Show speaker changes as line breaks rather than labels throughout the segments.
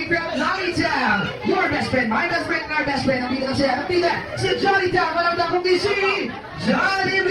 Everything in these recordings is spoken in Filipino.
from Johnny Town. Your best friend, my best friend, and our best friend. Nandito na siya. Nandito si Johnny Town. Walang na kundi si Johnny B.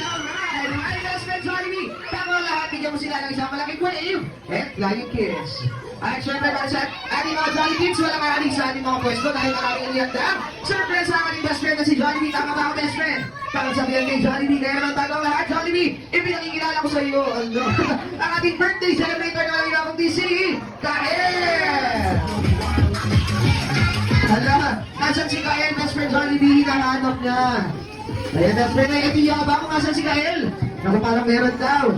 Alright, my best friend Johnny B. Tama lahat. Bigyan mo sila ng isang malaking wave. And flying kiss. At syempre para sa ating mga Johnny Kids, walang aalis sa ating mga pwesto dahil maraming iniyanda. Siyempre sa ating best friend na si Johnny B. Tama ba ako best friend? Tama sabihan kay Johnny B. Kaya naman tago lahat, Johnny B. Ipinakikilala ko sa iyo, ano? Ang ating birthday celebrator na lang akong DC, Kael! Hala, nasan si Kael, best friend Johnny B. Hinahanap niya. Ayan, best friend, naiitiya ka ba kung nasan si Kael? Naku, parang meron daw.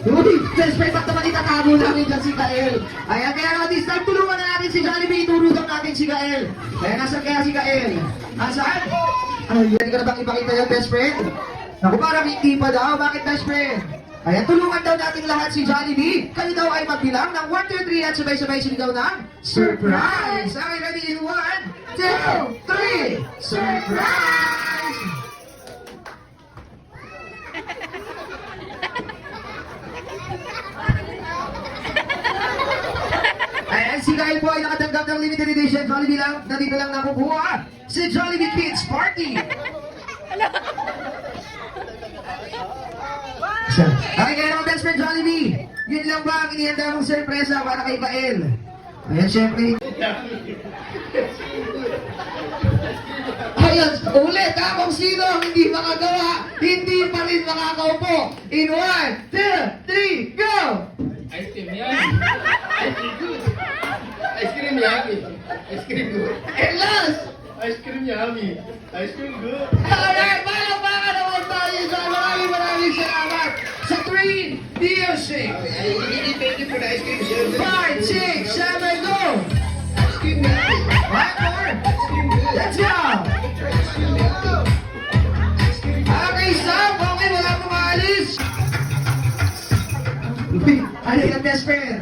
Uy, best friend, ba't naman itatabo namin dyan si Kael? Ayan, kaya natin start, tulungan na natin si Johnny B. Ituro daw natin si Kael. Ayan, nasan kaya si Kael? Nasaan? Ay, hindi ka na bang ipakita yung best friend? Naku, parang hindi pa daw. Bakit best friend? Ayan, tulungan daw natin lahat si Johnny B. Kayo daw ay magbilang ng 1, 2, 3 at sabay-sabay sinigaw ng surprise! Okay, ready in 1, 2, 3, surprise! Ayan, si Kyle po ay nakatanggap ng limited edition Jollibee lang, na dito lang nakukuha si Jollibee Kids Party. Okay, kaya naman best friend Jollibee, yun lang ba ang inihanda mong sorpresa para kay Kael? Ayan, syempre. Ayan, ulit ha, kung sino ang hindi makagawa, hindi pa rin makakaupo. In 1, 2, 3, go!
Ice cream yummy. Ice cream good. Ice cream yummy. Ice cream good.
And last!
Ice cream yummy. Ice cream good.
Alright, palakpakan naman tayo sa maraming salamat sa 3 music.
Thank you for the ice cream, sir.
5, 6, 7, go!
Ice cream yummy.
One more!
Ice cream good.
Let's go!
Ice cream yummy.
Okay, stop! Okay, wala pong maalis! Ano yung best friend?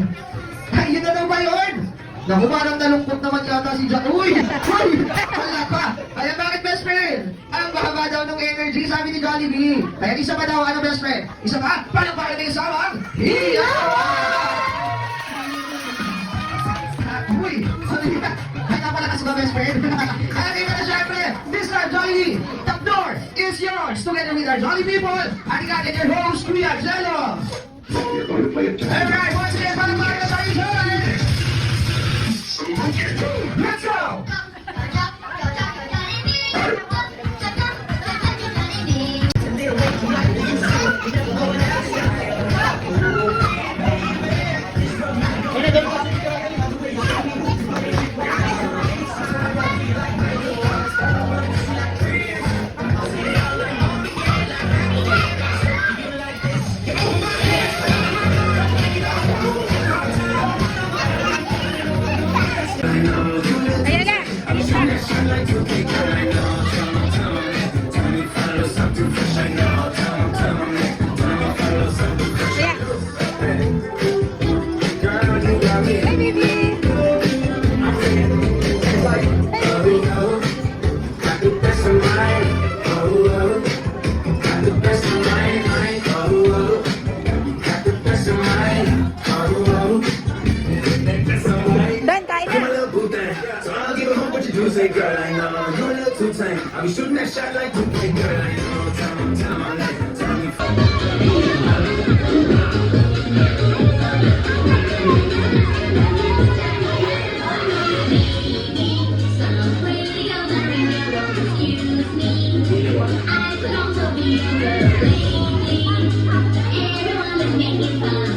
Ay, yun na daw ba yun? Naku, parang nalungkot naman yata si Jack. Uy! Uy! Wala pa! Ayan, bakit best friend? Ang bahaba daw ng energy, sabi ni Jollibee. Ayan, isa pa daw, ano best friend? Isa pa? Parang bakit na isama? Iya! Uy! Ano yun? Ay, napalakas ba best friend? Okay, na syempre, Mr. Jollibee, the door is yours together with our Jolly people. And got your host, Kuya Jello.
You're going to play it.
Alright, once again, para tayo sa isoy! Let's go!
Ayan na! Ayan! Hey, baby! Dan, kain na!
So I'll give a hope what you do, say girl, I know you a little too tame. I'll be shooting that shot like you play, girl, I know. Tell my life, tell me.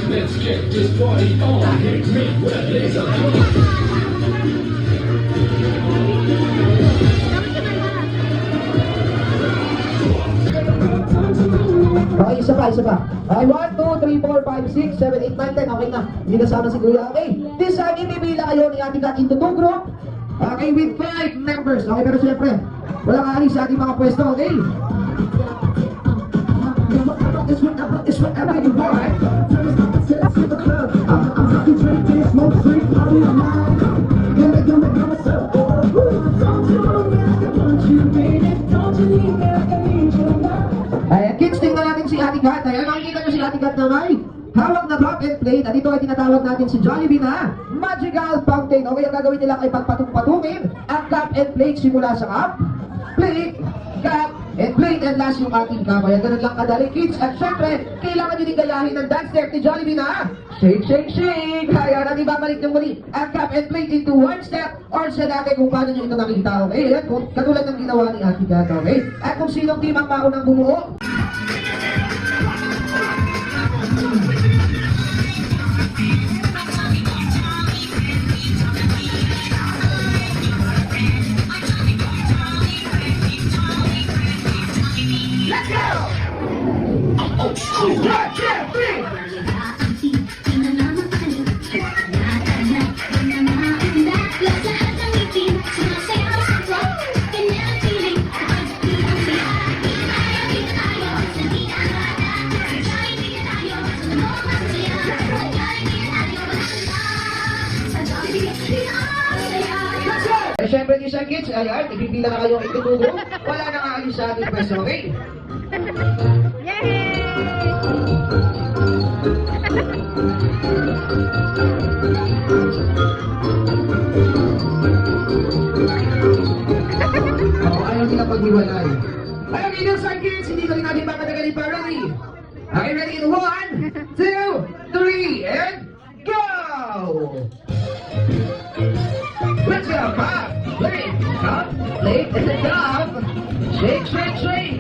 Let's get this party on. Hit me with a laser.
Okay, isa pa. Okay, 1, 2, 3, 4, 5, 6, 7, 8, 9, 10. Okay na. Hindi nasama si Kuya. Okay. This time, ipipila kayo ni ating into 2 group. Okay, with 5 members. Okay, pero syempre, walang alis sa ating mga pwesto. Okay? It's whatever you want. Ayan, kids, tingnan natin si Ate Kat. Ayan, makikita tayo si Ate Kat na may hawak na drop and plate. At ito ay tinatawag natin si Jollibee na Magical Fountain. Okay, ang gagawin nila ay pagpatung-patungin ang cup and plate simula sa cup, plate, cup, and plate, and last yung ating cup. Kaya ganun lang kadali, kids. At syempre, kailangan nyo din gayahin ng dance step ni Jollibee na shake, shake, shake. Kaya na ibabalik nyo muli ang cup and plate into one step or sa dati kung paano nyo ito nakita. Okay, yan, katulad ng ginawa ni Ate Kat. Okay, at kung sinong team ang maunang bumuo, eh, syempre di siya kids, ayan, ipipila na kayo ituturo. Wala nang aalis sa ating pwesto, okay? Ayaw nila paghiwalay. Ayaw nila sa kids, hindi ko rin natin papatagalin pa. Ready? Okay, ready in 1, 2, 3, and go! Let's go, pop, plate, cup, plate, and then cup. Shake, shake, shake.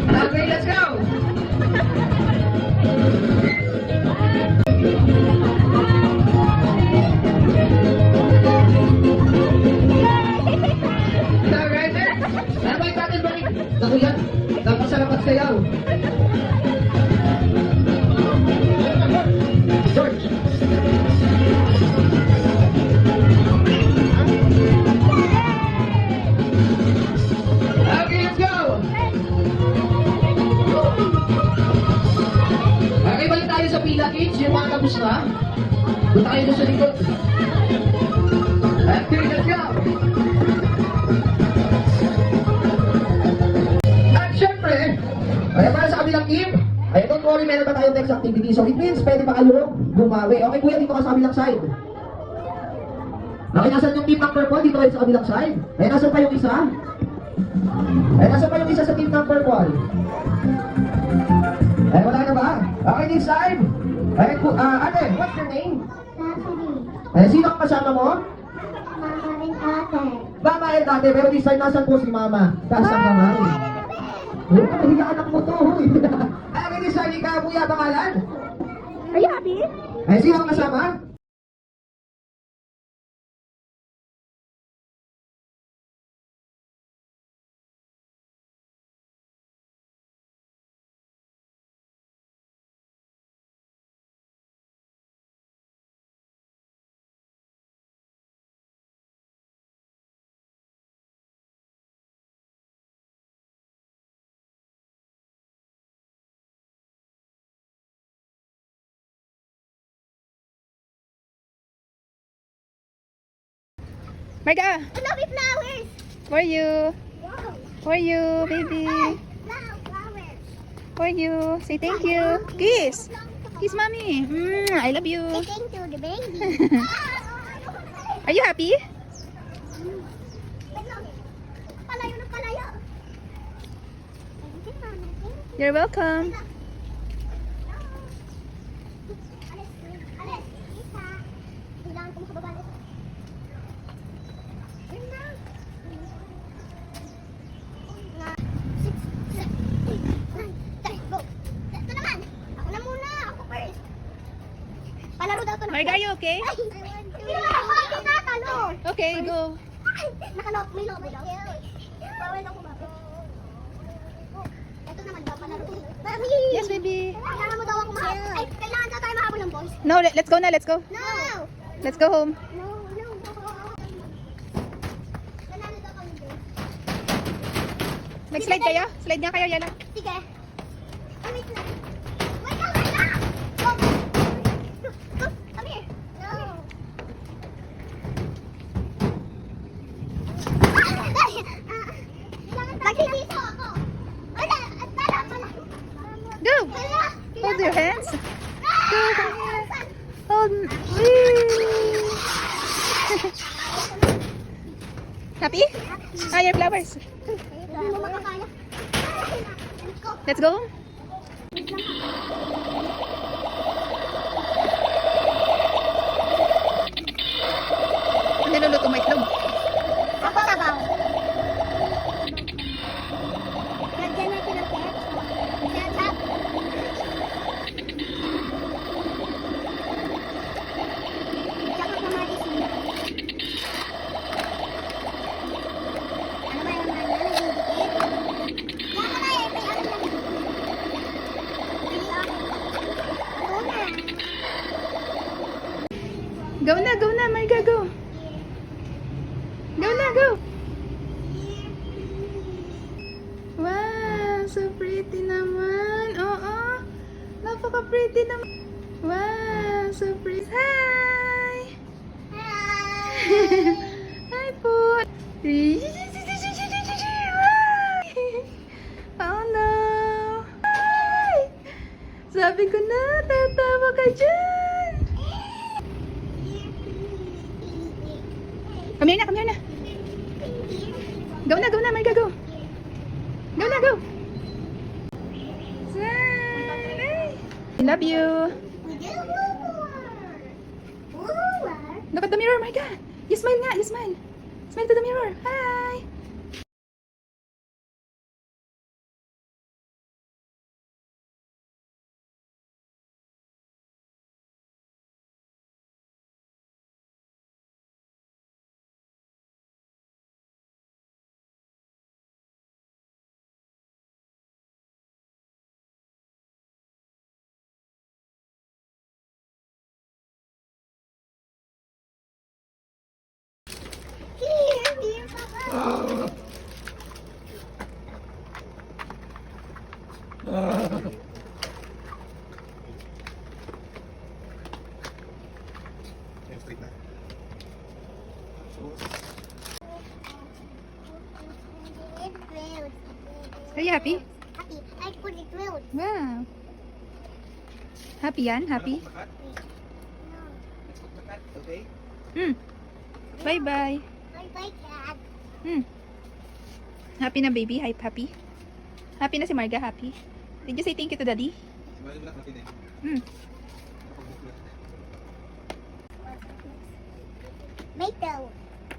Okay, let's go. Alright, then. Nabay natin ba rin? Naku yan, napasarap at sayaw. George. Okay, let's go! Okay, balik tayo sa pila, kids. Yung mga tapos na. Punta kayo doon sa likod. Okay, let's go! At syempre, kaya para sa kabilang team, ay don't worry, meron pa tayong next activity. So it means, pwede pa kayo bumawi. Okay, kuya, dito ka sa kabilang side. Okay, nasan yung team ng purple? Dito kayo sa kabilang side. Ay, nasan pa yung isa? Ay, nasan pa yung isa sa team ng purple? Ay, wala na ba? Okay, this side. Ay, ate, what's your name? Ay, sino ang kasama mo? Mama and ate, pero this side, nasan po si mama? Taas ang kamay. Oh, nahiya anak mo to. Ay, okay, this side, ikaw, kuya, pangalan?
Are you happy?
Ay, sino ang kasama?
Marga,
I love it, flowers.
for you.
Wow.
For you, baby.
Flowers.
For you. Say thank you. Kiss. Kiss mommy. I love you.
Say thank you, the baby.
Are you happy?
Palayo na palayo. Thank you, Mama. Thank you.
You're welcome.
Alis, alis. Isa. Kailangan ko makababa nito. Yun na. 6, 7, 8, 9, 10, go. Ito naman. Ako na muna. Ako first. Palaro daw ito na.
Marga, are you okay?
Ay, hindi na talo.
Okay, go.
Nakalok, may lobo daw. Bawal ako ba? Ito naman daw, palaro.
Yes, baby.
Kailangan mo daw ako mahabol. Ay, kailangan daw tayo mahabol ng boys.
No, let's go na. Let's go.
No!
Let's go home.
No, no. Nanalo daw kami boys.
Mag-slide kayo? Slide nga kayo, Yana.
Sige. Ay, wait lang. Wait lang, wait lang! Go! Go! Come here. No. Magsisiso ako. Wala, at pala.
Go!
Wala.
Hold your hands. Go, come here. Hold. Whee! Happy? Ah, your flowers.
Hindi mo makakaya.
Let's go. Ang niluluto mo itlog.
Ako sabaw. Lagyan natin ng ketchup. Ketchup. Tsaka kamatis mo. Ano ba yung mga nagdidikit? Yan ka na eh. May akin lang. Hindi akin. Oo na.
Go na, Marga, go. Go na, go. Wow, so pretty naman. Oo, napaka-pretty naman. Wow, so pretty. Hi! Hi po. Oh no. Hi! Sabi ko na, tatawa ka dyan. Come here na. Go na, Marga, go. Go na, go. Smile. I love you. Look at the mirror, Marga. You smile nga, you smile. Smile to the mirror. Hi. Are you happy?
Happy. I put it well.
Wow. Happy yan? Happy?
Okay?
Bye-bye.
Bye-bye, Cat.
Happy na, baby? Happy? Happy na si Marga? Happy? Did you say thank you to Daddy?
Maple.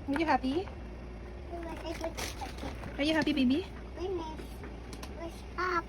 Are you happy? Are you happy, baby?
Finish. Push up.